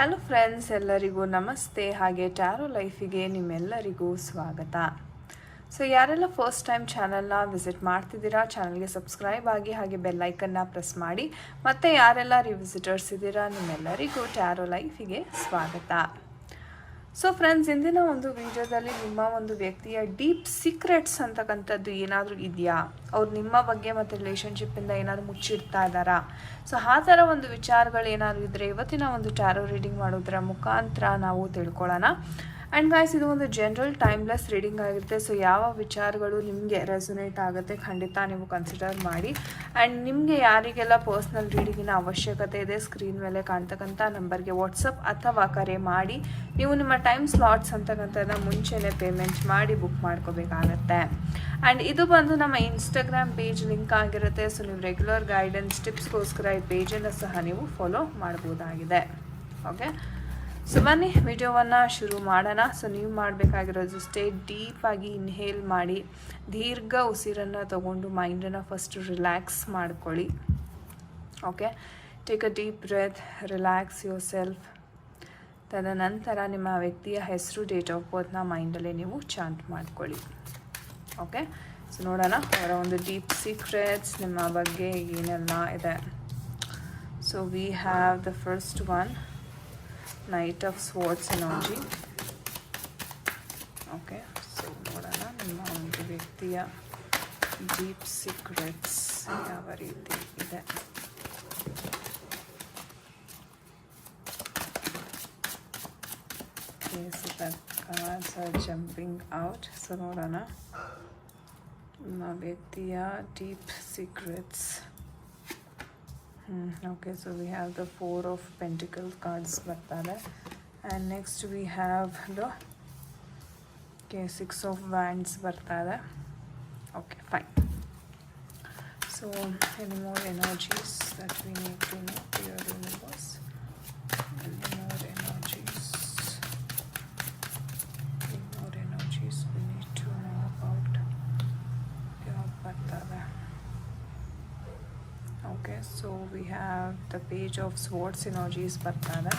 Hello friends, ಎಲ್ಲರಿಗೂ ನಮಸ್ತೆ. ಹಾಗೆ ಟ್ಯಾರೋ ಲೈಫಿಗೆ ನಿಮ್ಮೆಲ್ಲರಿಗೂ ಸ್ವಾಗತ. ಸೊ ಯಾರೆಲ್ಲ ಫಸ್ಟ್ ಟೈಮ್ ಚಾನಲ್ನ ವಿಸಿಟ್ ಮಾಡ್ತಿದ್ದೀರಾ, ಚಾನಲ್ಗೆ ಸಬ್ಸ್ಕ್ರೈಬ್ ಆಗಿ ಹಾಗೆ ಬೆಲ್ಲೈಕನ್ನ ಪ್ರೆಸ್ ಮಾಡಿ. ಮತ್ತು ಯಾರೆಲ್ಲ ರಿವಿಸಿಟರ್ಸ್ ಇದ್ದೀರಾ ನಿಮ್ಮೆಲ್ಲರಿಗೂ ಟ್ಯಾರೋ ಲೈಫಿಗೆ ಸ್ವಾಗತ. ಸೊ ಫ್ರೆಂಡ್ಸ್, ಇಂದಿನ ಒಂದು ವಿಡಿಯೋದಲ್ಲಿ ನಿಮ್ಮ ಒಂದು ವ್ಯಕ್ತಿಯ ಡೀಪ್ ಸೀಕ್ರೆಟ್ಸ್ ಅಂತಕ್ಕಂಥದ್ದು ಏನಾದರೂ ಇದೆಯಾ, ಅವ್ರು ನಿಮ್ಮ ಬಗ್ಗೆ ಮತ್ತು ರಿಲೇಷನ್ಶಿಪ್ಪಿಂದ ಏನಾದರೂ ಮುಚ್ಚಿಡ್ತಾ ಇದ್ದಾರಾ, ಸೊ ಆ ಥರ ಒಂದು ವಿಚಾರಗಳು ಏನಾದರೂ ಇದ್ದರೆ ಇವತ್ತಿನ ಒಂದು ಟ್ಯಾರೋ ರೀಡಿಂಗ್ ಮಾಡೋದ್ರ ಮುಖಾಂತರ ನಾವು ತಿಳ್ಕೊಳ್ಳೋಣ. ಆ್ಯಂಡ್ ಗಾಯ್ಸ್, ಇದು ಒಂದು ಜನರಲ್ ಟೈಮ್ಲೆಸ್ ರೀಡಿಂಗ್ ಆಗಿರುತ್ತೆ. ಸೊ ಯಾವ ವಿಚಾರಗಳು ನಿಮಗೆ ರೆಸೊನೇಟ್ ಆಗುತ್ತೆ ಖಂಡಿತ ನೀವು ಕನ್ಸಿಡರ್ ಮಾಡಿ. ಆ್ಯಂಡ್ ನಿಮಗೆ ಯಾರಿಗೆಲ್ಲ ಪರ್ಸ್ನಲ್ ರೀಡಿಂಗಿನ ಅವಶ್ಯಕತೆ ಇದೆ, ಸ್ಕ್ರೀನ್ ಮೇಲೆ ಕಾಣ್ತಕ್ಕಂಥ ನಂಬರ್ಗೆ ವಾಟ್ಸಪ್ ಅಥವಾ ಕರೆ ಮಾಡಿ ನೀವು ನಿಮ್ಮ ಟೈಮ್ ಸ್ಲಾಟ್ಸ್ ಅಂತಕ್ಕಂಥದ್ದನ್ನ ಮುಂಚೆನೇ ಪೇಮೆಂಟ್ ಮಾಡಿ ಬುಕ್ ಮಾಡ್ಕೋಬೇಕಾಗತ್ತೆ. ಆ್ಯಂಡ್ ಇದು ಬಂದು ನಮ್ಮ ಇನ್ಸ್ಟಾಗ್ರಾಮ್ ಪೇಜ್ ಲಿಂಕ್ ಆಗಿರುತ್ತೆ. ಸೊ ನೀವು ರೆಗ್ಯುಲರ್ ಗೈಡೆನ್ಸ್ ಟಿಪ್ಸ್ಗೋಸ್ಕರ ಈ ಪೇಜನ್ನು ಸಹ ನೀವು ಫಾಲೋ ಮಾಡ್ಬೋದಾಗಿದೆ. ಓಕೆ, ಸೊ ಬನ್ನಿ ವಿಡಿಯೋವನ್ನು ಶುರು ಮಾಡೋಣ. ಸೊ ನೀವು ಮಾಡಬೇಕಾಗಿರೋದು ಸ್ಟೇ ಡೀಪಾಗಿ ಇನ್ಹೇಲ್ ಮಾಡಿ, ದೀರ್ಘ ಉಸಿರನ್ನು ತಗೊಂಡು ಮೈಂಡನ್ನು ಫಸ್ಟ್ ರಿಲ್ಯಾಕ್ಸ್ ಮಾಡ್ಕೊಳ್ಳಿ. Okay, take a deep breath, relax your self. ತದನಂತರ ನಿಮ್ಮ ವ್ಯಕ್ತಿಯ ಹೆಸರು, ಡೇಟ್ ಆಫ್ ಬರ್ತ್ನ ಮೈಂಡಲ್ಲೇ ನೀವು ಚಾಂಟ್ ಮಾಡ್ಕೊಳ್ಳಿ. ಓಕೆ, ಸೊ ನೋಡೋಣ ಅವರ ಒಂದು ಡೀಪ್ ಸೀಕ್ರೆಟ್ಸ್ ನಿಮ್ಮ ಬಗ್ಗೆ ಏನೆಲ್ಲ ಇದೆ. So we have the first one, Knight of Swords energy. Okay, so ನೋಡೋಣ ನಿಮ್ಮ ಒಂದು ವ್ಯಕ್ತಿಯ ಡೀಪ್ ಸೀಕ್ರೆಟ್ಸ್ ಯಾವ ರೀತಿ ಇದೆ. So that cards R jumping out. So ನೋಡೋಣ ನಿಮ್ಮ ವ್ಯಕ್ತಿಯ deep secrets. Okay, so we have the Four of Pentacles cards bartade, and next we have the Six of Wands bartade. Okay, fine. So any more energies that we need to know, dear universe? Any more energies we need to know about your bartade. Okay, so we have the Page of Swords energies bartade.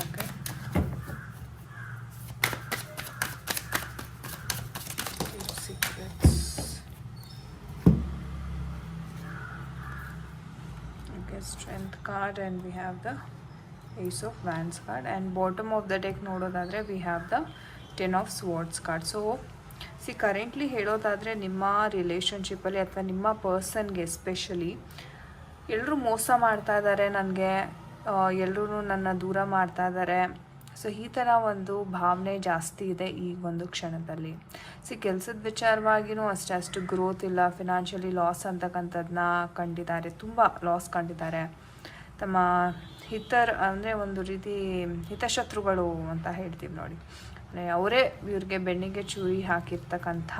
Okay, deep secrets. Okay, Strength card, and we have the Ace of Wands card, and bottom of the deck nododadre we have the Ten of Swords card. So currently ಹೇಳೋದಾದರೆ ನಿಮ್ಮ ರಿಲೇಷನ್ಶಿಪ್ಪಲ್ಲಿ ಅಥವಾ ನಿಮ್ಮ ಪರ್ಸನ್ಗೆ especially ಎಲ್ಲರೂ ಮೋಸ ಮಾಡ್ತಾ ಇದ್ದಾರೆ, ನನಗೆ ಎಲ್ಲರೂ ನನ್ನ ದೂರ ಮಾಡ್ತಾ ಇದ್ದಾರೆ. ಸೊ ಈ ಥರ ಒಂದು ಭಾವನೆ ಜಾಸ್ತಿ ಇದೆ ಈ ಒಂದು ಕ್ಷಣದಲ್ಲಿ. ಕೆಲಸದ ವಿಚಾರವಾಗಿಯೂ ಅಷ್ಟು ಗ್ರೋತ್ ಇಲ್ಲ, ಫಿನಾನ್ಷಿಯಲಿ ಲಾಸ್ ಅಂತಕ್ಕಂಥದ್ದನ್ನ ಕಂಡಿದ್ದಾರೆ, ತುಂಬ ಲಾಸ್ ಕಂಡಿದ್ದಾರೆ. ತಮ್ಮ ಅಂದರೆ ಒಂದು ರೀತಿ ಹಿತಶತ್ರುಗಳು ಅಂತ ಹೇಳ್ತೀವಿ ನೋಡಿ, ಅವರೇ ಇವ್ರಿಗೆ ಬೆನ್ನಿಗೆ ಚೂರಿ ಹಾಕಿರ್ತಕ್ಕಂಥ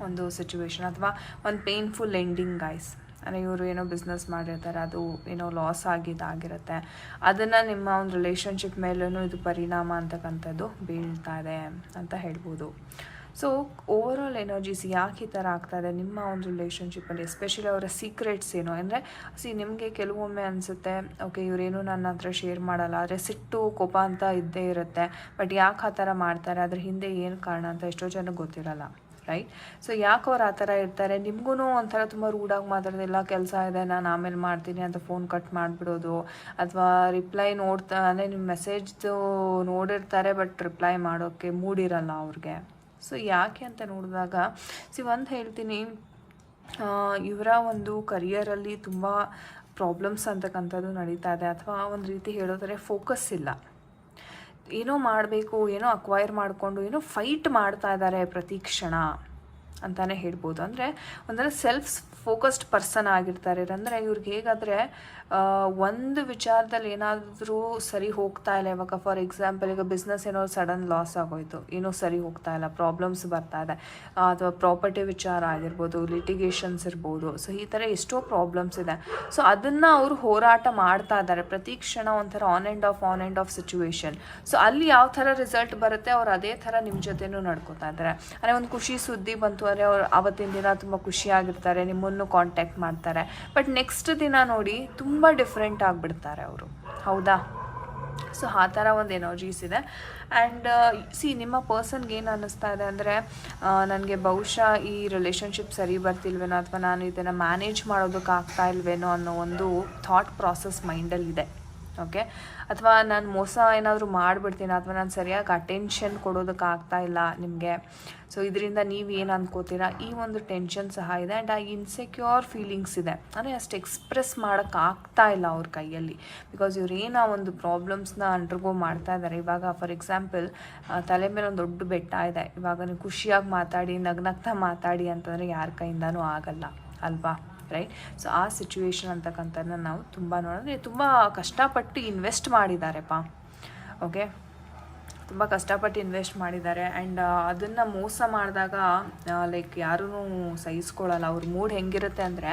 ಒಂದು ಸಿಚುವೇಶನ್ ಅಥವಾ ಒಂದು ಪೇನ್ಫುಲ್ ಎಂಡಿಂಗ್ ಗೈಸ್. ಅಂದರೆ ಇವರು ಏನೋ ಬಿಸ್ನೆಸ್ ಮಾಡಿರ್ತಾರೆ, ಅದು ಏನೋ ಲಾಸ್ ಆಗಿರುತ್ತೆ, ಅದನ್ನು ನಿಮ್ಮ ಒಂದು ರಿಲೇಷನ್ಶಿಪ್ ಮೇಲೂ ಇದು ಪರಿಣಾಮ ಅಂತಕ್ಕಂಥದ್ದು ಬೀಳ್ತಾ ಇದೆ ಅಂತ ಹೇಳ್ಬೋದು. ಸೊ ಓವರಾಲ್ ಎನರ್ಜೀಸ್ ಯಾಕೆ ಈ ಥರ ಆಗ್ತಾಯಿದೆ ನಿಮ್ಮ ಒಂದು ರಿಲೇಷನ್ಶಿಪ್ಪಲ್ಲಿ, ಎಸ್ಪೆಷಲಿ ಅವರ ಸೀಕ್ರೆಟ್ಸ್ ಏನು ಅಂದರೆ, ನಿಮಗೆ ಕೆಲವೊಮ್ಮೆ ಅನಿಸುತ್ತೆ ಓಕೆ ಇವರೇನು ನನ್ನ ಹತ್ರ ಶೇರ್ ಮಾಡಲ್ಲ, ಆದರೆ ಸಿಟ್ಟು ಕೋಪ ಅಂತ ಇದ್ದೇ ಇರುತ್ತೆ. ಬಟ್ ಯಾಕೆ ಆ ಥರ ಮಾಡ್ತಾರೆ, ಅದ್ರ ಹಿಂದೆ ಏನು ಕಾರಣ ಅಂತ ಎಷ್ಟೋ ಜನಕ್ಕೆ ಗೊತ್ತಿರಲ್ಲ, ರೈಟ್? ಸೊ ಯಾಕೆ ಅವ್ರು ಆ ಥರ ಇರ್ತಾರೆ, ನಿಮಗೂ ಒಂಥರ ತುಂಬ ರೂಢಾಗಿ ಮಾತಾಡೋದಿಲ್ಲ, ಕೆಲಸ ಇದೆ ನಾನು ಆಮೇಲೆ ಮಾಡ್ತೀನಿ ಅಂತ ಫೋನ್ ಕಟ್ ಮಾಡಿಬಿಡೋದು, ಅಥವಾ ರಿಪ್ಲೈ ಅಂದರೆ ನಿಮ್ಮ ಮೆಸೇಜ್ದು ನೋಡಿರ್ತಾರೆ ಬಟ್ ರಿಪ್ಲೈ ಮಾಡೋಕ್ಕೆ ಮೂಡಿರಲ್ಲ ಅವ್ರಿಗೆ. ಸೊ ಯಾಕೆ ಅಂತ ನೋಡಿದಾಗ ಒಂದು ಹೇಳ್ತೀನಿ, ಇವರ ಒಂದು ಕರಿಯರಲ್ಲಿ ತುಂಬ ಪ್ರಾಬ್ಲಮ್ಸ್ ಅಂತಕ್ಕಂಥದ್ದು ನಡೀತಾ ಇದೆ, ಅಥವಾ ಒಂದು ರೀತಿ ಹೇಳೋದಾದ್ರೆ ಫೋಕಸ್ ಇಲ್ಲ, ಏನೋ ಮಾಡಬೇಕು, ಏನೋ ಅಕ್ವೈರ್ ಮಾಡಿಕೊಂಡು ಏನೋ ಫೈಟ್ ಮಾಡ್ತಾ ಇದ್ದಾರೆ ಪ್ರತಿ ಕ್ಷಣ ಅಂತಲೇ ಹೇಳ್ಬೋದು. ಅಂದರೆ ಒಂಥರ ಸೆಲ್ಫ್ ಫೋಕಸ್ಡ್ ಪರ್ಸನ್ ಆಗಿರ್ತಾರೆ. ಅಂದರೆ ಇವ್ರಿಗೆ ಹೇಗಾದರೆ ಒಂದು ವಿಚಾರದಲ್ಲಿ ಏನಾದರೂ ಸರಿ ಹೋಗ್ತಾ ಇಲ್ಲ, ಇವಾಗ ಫಾರ್ ಎಕ್ಸಾಂಪಲ್ ಈಗ ಬಿಸ್ನೆಸ್ ಏನೋ ಸಡನ್ ಲಾಸ್ ಆಗೋಯ್ತು, ಏನೋ ಸರಿ ಹೋಗ್ತಾ ಇಲ್ಲ, ಪ್ರಾಬ್ಲಮ್ಸ್ ಬರ್ತಾ ಇದೆ, ಅಥವಾ ಪ್ರಾಪರ್ಟಿ ವಿಚಾರ ಆಗಿರ್ಬೋದು, ಲಿಟಿಗೇಷನ್ಸ್ ಇರ್ಬೋದು. ಸೊ ಈ ಥರ ಎಷ್ಟೋ ಪ್ರಾಬ್ಲಮ್ಸ್ ಇದೆ. ಸೊ ಅದನ್ನು ಅವರು ಹೋರಾಟ ಮಾಡ್ತಾ ಇದ್ದಾರೆ ಪ್ರತಿ ಕ್ಷಣ, ಒಂಥರ on and of situation. So ಅಲ್ಲಿ ಯಾವ ಥರ ರಿಸಲ್ಟ್ ಬರುತ್ತೆ ಅವ್ರು ಅದೇ ಥರ ನಿಮ್ಮ ಜೊತೆನೂ ನಡ್ಕೋತಾ ಇದ್ದಾರೆ. ಅಂದರೆ ಒಂದು ಖುಷಿ ಸುದ್ದಿ ಬಂತು ಅಂದರೆ ಅವ್ರು ಆವತ್ತಿನ ದಿನ ತುಂಬ ಖುಷಿಯಾಗಿರ್ತಾರೆ, ನಿಮ್ಮನ್ನು ಕಾಂಟ್ಯಾಕ್ಟ್ ಮಾಡ್ತಾರೆ. ಬಟ್ ನೆಕ್ಸ್ಟ್ ದಿನ ನೋಡಿ ತುಂಬ ಡಿಫ್ರೆಂಟ್ ಆಗಿಬಿಡ್ತಾರೆ ಅವರು. ಹೌದಾ? ಸೊ ಆ ಥರ ಒಂದು ಎನರ್ಜೀಸ್ ಇದೆ. ಆ್ಯಂಡ್ ನಿಮ್ಮ ಪರ್ಸನ್ಗೆ ಏನು ಅನ್ನಿಸ್ತಾ ಇದೆ ಅಂದರೆ, ನನಗೆ ಬಹುಶಃ ಈ ರಿಲೇಷನ್ಶಿಪ್ ಸರಿ ಬರ್ತಿಲ್ವೇನೋ, ಅಥವಾ ನಾನು ಇದನ್ನು ಮ್ಯಾನೇಜ್ ಮಾಡೋದಕ್ಕೆ ಆಗ್ತಾ ಇಲ್ವೇನೋ ಅನ್ನೋ ಒಂದು ಥಾಟ್ ಪ್ರಾಸೆಸ್ ಮೈಂಡಲ್ಲಿದೆ. ಓಕೆ, ಅಥವಾ ನಾನು ಮೋಸ ಏನಾದರೂ ಮಾಡಿಬಿಡ್ತೀನಿ, ಅಥವಾ ನಾನು ಸರಿಯಾಗಿ ಅಟೆನ್ಷನ್ ಕೊಡೋದಕ್ಕೆ ಆಗ್ತಾ ಇಲ್ಲ ನಿಮಗೆ. ಸೊ ಇದರಿಂದ ನೀವು ಏನು ಅಂದ್ಕೋತೀರಾ, ಈ ಒಂದು ಟೆನ್ಷನ್ ಸಹ ಇದೆ. ಆ್ಯಂಡ್ ಆ ಇನ್ಸೆಕ್ಯೂರ್ ಫೀಲಿಂಗ್ಸ್ ಇದೆ, ಅಂದರೆ ಅಷ್ಟು ಎಕ್ಸ್ಪ್ರೆಸ್ ಮಾಡೋಕ್ಕಾಗ್ತಾ ಇಲ್ಲ ಅವ್ರ ಕೈಯಲ್ಲಿ. ಬಿಕಾಸ್ ಇವ್ರು ಏನೋ ಒಂದು ಪ್ರಾಬ್ಲಮ್ಸ್ನ ಅಂಡರ್ಗೋ ಮಾಡ್ತಾ ಇದ್ದಾರೆ. ಇವಾಗ ಫಾರ್ ಎಕ್ಸಾಂಪಲ್, ತಲೆ ಮೇಲೆ ಒಂದು ದೊಡ್ಡ ಬೆಟ್ಟ ಇದೆ. ಇವಾಗ ನೀವು ಖುಷಿಯಾಗಿ ಮಾತಾಡಿ, ನಗ್ನಗ್ತಾ ಮಾತಾಡಿ ಅಂತಂದರೆ ಯಾರ ಕೈಯಿಂದನೂ ಆಗಲ್ಲ ಅಲ್ವಾ, ರೈಟ್? ಸೊ ಆ ಸಿಚುವೇಶನ್ ಅಂತಕ್ಕಂಥದ್ದನ್ನ ನಾವು ತುಂಬ ನೋಡಿದ್ರೆ, ತುಂಬ ಕಷ್ಟಪಟ್ಟು ಇನ್ವೆಸ್ಟ್ ಮಾಡಿದ್ದಾರೆಪ್ಪ. ಓಕೆ, ತುಂಬ ಕಷ್ಟಪಟ್ಟು ಇನ್ವೆಸ್ಟ್ ಮಾಡಿದ್ದಾರೆ. ಆ್ಯಂಡ್ ಅದನ್ನು ಮೋಸ ಮಾಡಿದಾಗ ಲೈಕ್ ಯಾರೂ ಸಹಿಸ್ಕೊಳ್ಳಲ್ಲ. ಅವ್ರ ಮೂಡ್ ಹೆಂಗಿರುತ್ತೆ ಅಂದರೆ,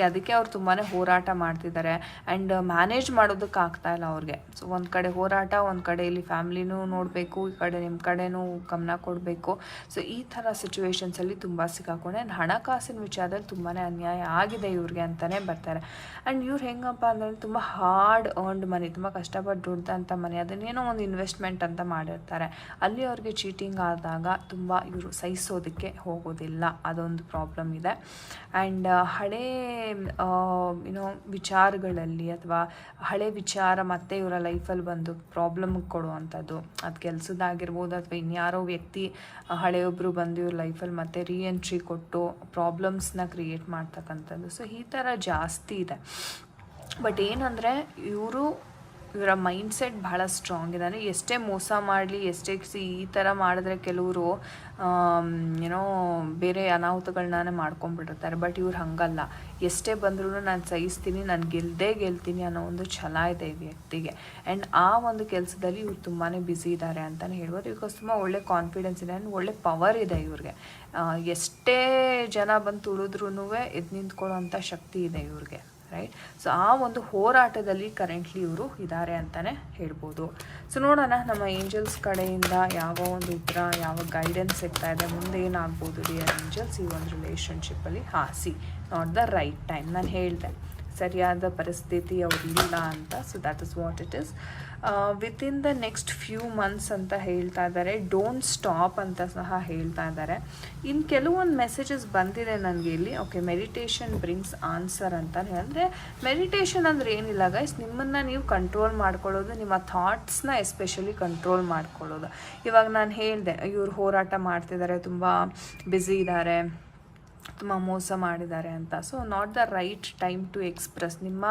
ಅದಕ್ಕೆ ಅವ್ರು ತುಂಬಾ ಹೋರಾಟ ಮಾಡ್ತಿದ್ದಾರೆ. ಆ್ಯಂಡ್ ಮ್ಯಾನೇಜ್ ಮಾಡೋದಕ್ಕೆ ಆಗ್ತಾಯಿಲ್ಲ ಅವ್ರಿಗೆ. ಸೊ ಒಂದು ಕಡೆ ಹೋರಾಟ, ಒಂದು ಕಡೆ ಇಲ್ಲಿ ಫ್ಯಾಮ್ಲಿನೂ ನೋಡಬೇಕು, ಈ ಕಡೆ ನಿಮ್ಮ ಕಡೆನೂ ಗಮನ ಕೊಡಬೇಕು. ಸೊ ಈ ಥರ ಸಿಚುವೇಶನ್ಸಲ್ಲಿ ತುಂಬ ಸಿಕ್ಕಾಕೊಂಡೆ. ಆ್ಯಂಡ್ ಹಣಕಾಸಿನ ವಿಚಾರದಲ್ಲಿ ತುಂಬಾ ಅನ್ಯಾಯ ಆಗಿದೆ ಇವ್ರಿಗೆ ಅಂತಲೇ ಬರ್ತಾರೆ. ಆ್ಯಂಡ್ ಇವ್ರು ಹೆಂಗಪ್ಪ ಅಂದರೆ, ತುಂಬ ಹಾರ್ಡ್ ಅರ್ನ್ಡ್ ಮನಿ, ತುಂಬ ಕಷ್ಟಪಟ್ಟು ದುಡ್ದಂಥ ಮನಿ, ಅದನ್ನೇನೋ ಒಂದು ಇನ್ವೆಸ್ಟ್ಮೆಂಟ್ ಅಂತ ಮಾಡಿರ್ತಾರೆ. ಅಲ್ಲಿ ಅವ್ರಿಗೆ ಚೀಟಿಂಗ್ ಆದಾಗ ತುಂಬ ಇವರು ಸಹಿಸೋದಕ್ಕೆ ಹೋಗೋದಿಲ್ಲ. ಅದೊಂದು ಪ್ರಾಬ್ಲಮ್ ಇದೆ. ಆ್ಯಂಡ್ ಹಳೇ ವಿಚಾರಗಳಲ್ಲಿ, ಅಥವಾ ಹಳೆ ವಿಚಾರ ಮತ್ತೆ ಇವರ ಲೈಫಲ್ಲಿ ಬಂದು ಪ್ರಾಬ್ಲಮ್ ಕೊಡುವಂಥದ್ದು, ಅದು ಕೆಲಸದಾಗಿರ್ಬೋದು, ಅಥವಾ ಇನ್ಯಾರೋ ವ್ಯಕ್ತಿ ಹಳೆಯೊಬ್ಬರು ಬಂದು ಇವ್ರ ಲೈಫಲ್ಲಿ ಮತ್ತೆ ರೀಎಂಟ್ರಿ ಕೊಟ್ಟು ಪ್ರಾಬ್ಲಮ್ಸ್ನ ಕ್ರಿಯೇಟ್ ಮಾಡ್ತಕ್ಕಂಥದ್ದು. ಸೊ ಈ ಥರ ಜಾಸ್ತಿ ಇದೆ. ಬಟ್ ಏನಂದರೆ, ಇವರ ಮೈಂಡ್ಸೆಟ್ ಭಾಳ ಸ್ಟ್ರಾಂಗ್ ಇದೆ. ಅಂದರೆ ಎಷ್ಟೇ ಮೋಸ ಮಾಡಲಿ, ಎಷ್ಟೇ ಈ ಥರ ಮಾಡಿದ್ರೆ ಕೆಲವರು ಬೇರೆ ಅನಾಹುತಗಳನ್ನ ಮಾಡ್ಕೊಂಡ್ಬಿಟ್ಟಿರ್ತಾರೆ. ಬಟ್ ಇವ್ರು ಹಾಗಲ್ಲ. ಎಷ್ಟೇ ಬಂದ್ರೂ ನಾನು ಸಹಿಸ್ತೀನಿ, ನಾನು ಗೆಲ್ತೀನಿ ಅನ್ನೋ ಒಂದು ಛಲ ಇದೆ ಈ ವ್ಯಕ್ತಿಗೆ. ಆ್ಯಂಡ್ ಆ ಒಂದು ಕೆಲಸದಲ್ಲಿ ಇವ್ರು ತುಂಬಾ ಬ್ಯುಸಿ ಇದ್ದಾರೆ ಅಂತಲೇ ಹೇಳ್ಬೋದು. ಬಿಕಾಸ್ ತುಂಬ ಒಳ್ಳೆ ಕಾನ್ಫಿಡೆನ್ಸ್ ಇದೆ, ಆ್ಯಂಡ್ ಒಳ್ಳೆ ಪವರ್ ಇದೆ ಇವ್ರಿಗೆ. ಎಷ್ಟೇ ಜನ ಬಂದು ತುಳಿದ್ರೂ ಎದ್ದು ನಿಂತ್ಕೊಳ್ಳೋ ಅಂಥ ಶಕ್ತಿ ಇದೆ ಇವ್ರಿಗೆ, ರೈಟ್? ಸೊ ಆ ಒಂದು ಹೋರಾಟದಲ್ಲಿ ಕರೆಂಟ್ಲಿ ಇವರು ಇದ್ದಾರೆ ಅಂತಲೇ ಹೇಳ್ಬೋದು. ಸೊ ನೋಡೋಣ ನಮ್ಮ ಏಂಜಲ್ಸ್ ಕಡೆಯಿಂದ ಯಾವ ಒಂದು ಉತ್ತರ, ಯಾವ ಗೈಡೆನ್ಸ್ ಸಿಗ್ತಾ ಇದೆ, ಮುಂದೆ ಏನಾಗ್ಬೋದು ಡಿಯರ್ ಏಂಜಲ್ಸ್ ಈ ಒಂದು ರಿಲೇಷನ್ಶಿಪ್ಪಲ್ಲಿ. Not the right time. ನಾನು ಹೇಳಿದೆ ಸರಿಯಾದ ಪರಿಸ್ಥಿತಿ ಅವ್ರಿಲ್ಲ ಅಂತ. So that is what it is. Within the next few months ಅಂತ ಹೇಳ್ತಾ ಇದ್ದಾರೆ. ಡೋಂಟ್ ಸ್ಟಾಪ್ ಅಂತ ಸಹ ಹೇಳ್ತಾ ಇದ್ದಾರೆ. ಇನ್ನು ಕೆಲವೊಂದು ಮೆಸೇಜಸ್ ಬಂದಿದೆ ನನಗೆ ಇಲ್ಲಿ. ಓಕೆ, ಮೆಡಿಟೇಷನ್ ಬ್ರಿಂಗ್ಸ್ ಆನ್ಸರ್ ಅಂತ. ಅಂದರೆ ಮೆಡಿಟೇಷನ್ ಅಂದರೆ ಏನಿಲ್ಲ ಗೈಸ್, ನಿಮ್ಮನ್ನು ನೀವು ಕಂಟ್ರೋಲ್ ಮಾಡ್ಕೊಳ್ಳೋದು, ನಿಮ್ಮ ಥಾಟ್ಸ್ನ ಎಸ್ಪೆಷಲಿ ಕಂಟ್ರೋಲ್ ಮಾಡ್ಕೊಳ್ಳೋದು. ಇವಾಗ ನಾನು ಹೇಳಿದೆ, ಇವ್ರು ಹೋರಾಟ ಮಾಡ್ತಿದ್ದಾರೆ, ತುಂಬ ಬ್ಯುಸಿ ಇದ್ದಾರೆ, ತುಂಬ ಮೋಸ ಮಾಡಿದ್ದಾರೆ ಅಂತ. So not the right time to express. ನಿಮ್ಮ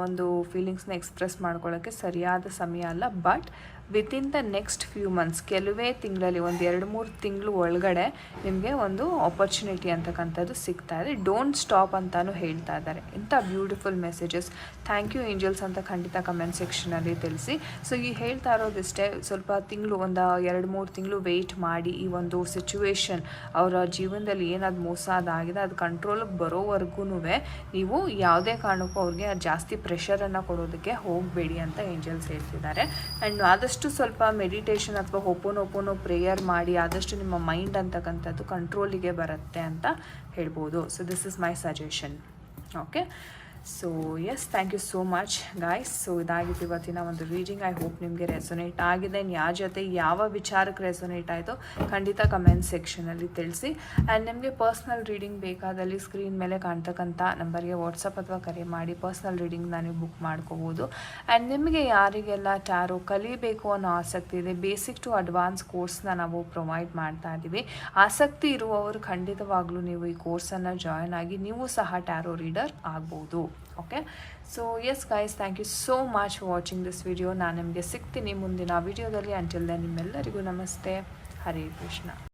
ಒಂದು ಫೀಲಿಂಗ್ಸ್ನ ಎಕ್ಸ್ಪ್ರೆಸ್ ಮಾಡ್ಕೊಳ್ಳೋಕ್ಕೆ ಸರಿಯಾದ ಸಮಯ ಅಲ್ಲ. But within the next few months, ಕೆಲವೇ ತಿಂಗಳಲ್ಲಿ, ಒಂದು 2-3 ತಿಂಗಳು ಒಳಗಡೆ ನಿಮಗೆ ಒಂದು ಆಪರ್ಚುನಿಟಿ ಅಂತಕ್ಕಂಥದ್ದು ಸಿಗ್ತಾ ಇದೆ. ಡೋಂಟ್ ಸ್ಟಾಪ್ ಅಂತಾನು ಹೇಳ್ತಾ ಇದ್ದಾರೆ. ಇಂಥ beautiful messages. Thank you angels ಅಂತ ಖಂಡಿತ ಕಮೆಂಟ್ ಸೆಕ್ಷನಲ್ಲಿ ತಿಳಿಸಿ. ಸೊ ಈ ಹೇಳ್ತಾ ಇರೋದಿಷ್ಟೇ, ಸ್ವಲ್ಪ ತಿಂಗಳು, ಒಂದು 2-3 ತಿಂಗಳು ವೆಯ್ಟ್ ಮಾಡಿ. ಈ ಒಂದು ಸಿಚುವೇಶನ್ ಅವರ ಜೀವನದಲ್ಲಿ ಏನಾದ್ರು ಮೋಸ ಅದಾಗಿದೆ ಅದು ಕಂಟ್ರೋಲಿಗೆ ಬರೋವರೆಗೂ ನೀವು ಯಾವುದೇ ಕಾರಣಕ್ಕೂ ಅವ್ರಿಗೆ ಜಾಸ್ತಿ ಪ್ರೆಷರನ್ನು ಕೊಡೋದಕ್ಕೆ ಹೋಗಬೇಡಿ ಅಂತ ಏಂಜಲ್ಸ್ ಹೇಳ್ತಿದ್ದಾರೆ. ಆ್ಯಂಡ್ ಆದಷ್ಟು ಸ್ವಲ್ಪ ಮೆಡಿಟೇಷನ್ ಅಥವಾ ಹೋಪೋನೋಪೋನೋ ಪ್ರೇಯರ್ ಮಾಡಿ, ಆದಷ್ಟು ನಿಮ್ಮ ಮೈಂಡ್ ಅಂತಕ್ಕಂಥದ್ದು ಕಂಟ್ರೋಲಿಗೆ ಬರುತ್ತೆ ಅಂತ ಹೇಳ್ಬೋದು. So this is my suggestion. Okay, so yes, thank you so much guys. So ಇದಾಗಿತ್ತು ಇವತ್ತಿನ ಒಂದು ರೀಡಿಂಗ್. ಐ ಹೋಪ್ ನಿಮಗೆ ರೆಸೊನೇಟ್ ಆಗಿದೆ. ಯಾರ ಜೊತೆ ಯಾವ ವಿಚಾರಕ್ಕೆ ರೆಸೊನೇಟ್ ಆಯಿತು ಖಂಡಿತ ಕಮೆಂಟ್ ಸೆಕ್ಷನಲ್ಲಿ ತಿಳಿಸಿ. ಆ್ಯಂಡ್ ನಿಮಗೆ ಪರ್ಸ್ನಲ್ ರೀಡಿಂಗ್ ಬೇಕಾದಲ್ಲಿ ಸ್ಕ್ರೀನ್ ಮೇಲೆ ಕಾಣ್ತಕ್ಕಂಥ ನಂಬರ್ಗೆ ವಾಟ್ಸಪ್ ಅಥವಾ ಕರೆ ಮಾಡಿ ಪರ್ಸ್ನಲ್ ರೀಡಿಂಗ್ನ ನೀವು ಬುಕ್ ಮಾಡ್ಕೋಬೋದು. ಆ್ಯಂಡ್ ನಿಮಗೆ ಯಾರಿಗೆಲ್ಲ ಟ್ಯಾರೋ ಕಲಿಬೇಕು ಅನ್ನೋ ಆಸಕ್ತಿ ಇದೆ, ಬೇಸಿಕ್ ಟು ಅಡ್ವಾನ್ಸ್ ಕೋರ್ಸ್ನ ನಾವು ಪ್ರೊವೈಡ್ ಮಾಡ್ತಾ ಇದ್ದೀವಿ. ಆಸಕ್ತಿ ಇರುವವರು ಖಂಡಿತವಾಗ್ಲೂ ನೀವು ಈ ಕೋರ್ಸನ್ನು ಜಾಯ್ನ್ ಆಗಿ ನೀವು ಸಹ ಟ್ಯಾರೋ ರೀಡರ್ ಆಗ್ಬೋದು. Okay, so yes guys, thank you so much for watching this video. ನಾನು ನಿಮಗೆ ಸಿಗ್ತೀನಿ ಮುಂದಿನ ವಿಡಿಯೋದಲ್ಲಿ. ಅಂಟಿಲ್ ದೆನ್ ನಿಮ್ಮೆಲ್ಲರಿಗೂ ನಮಸ್ತೆ. ಹರೇ ಕೃಷ್ಣ.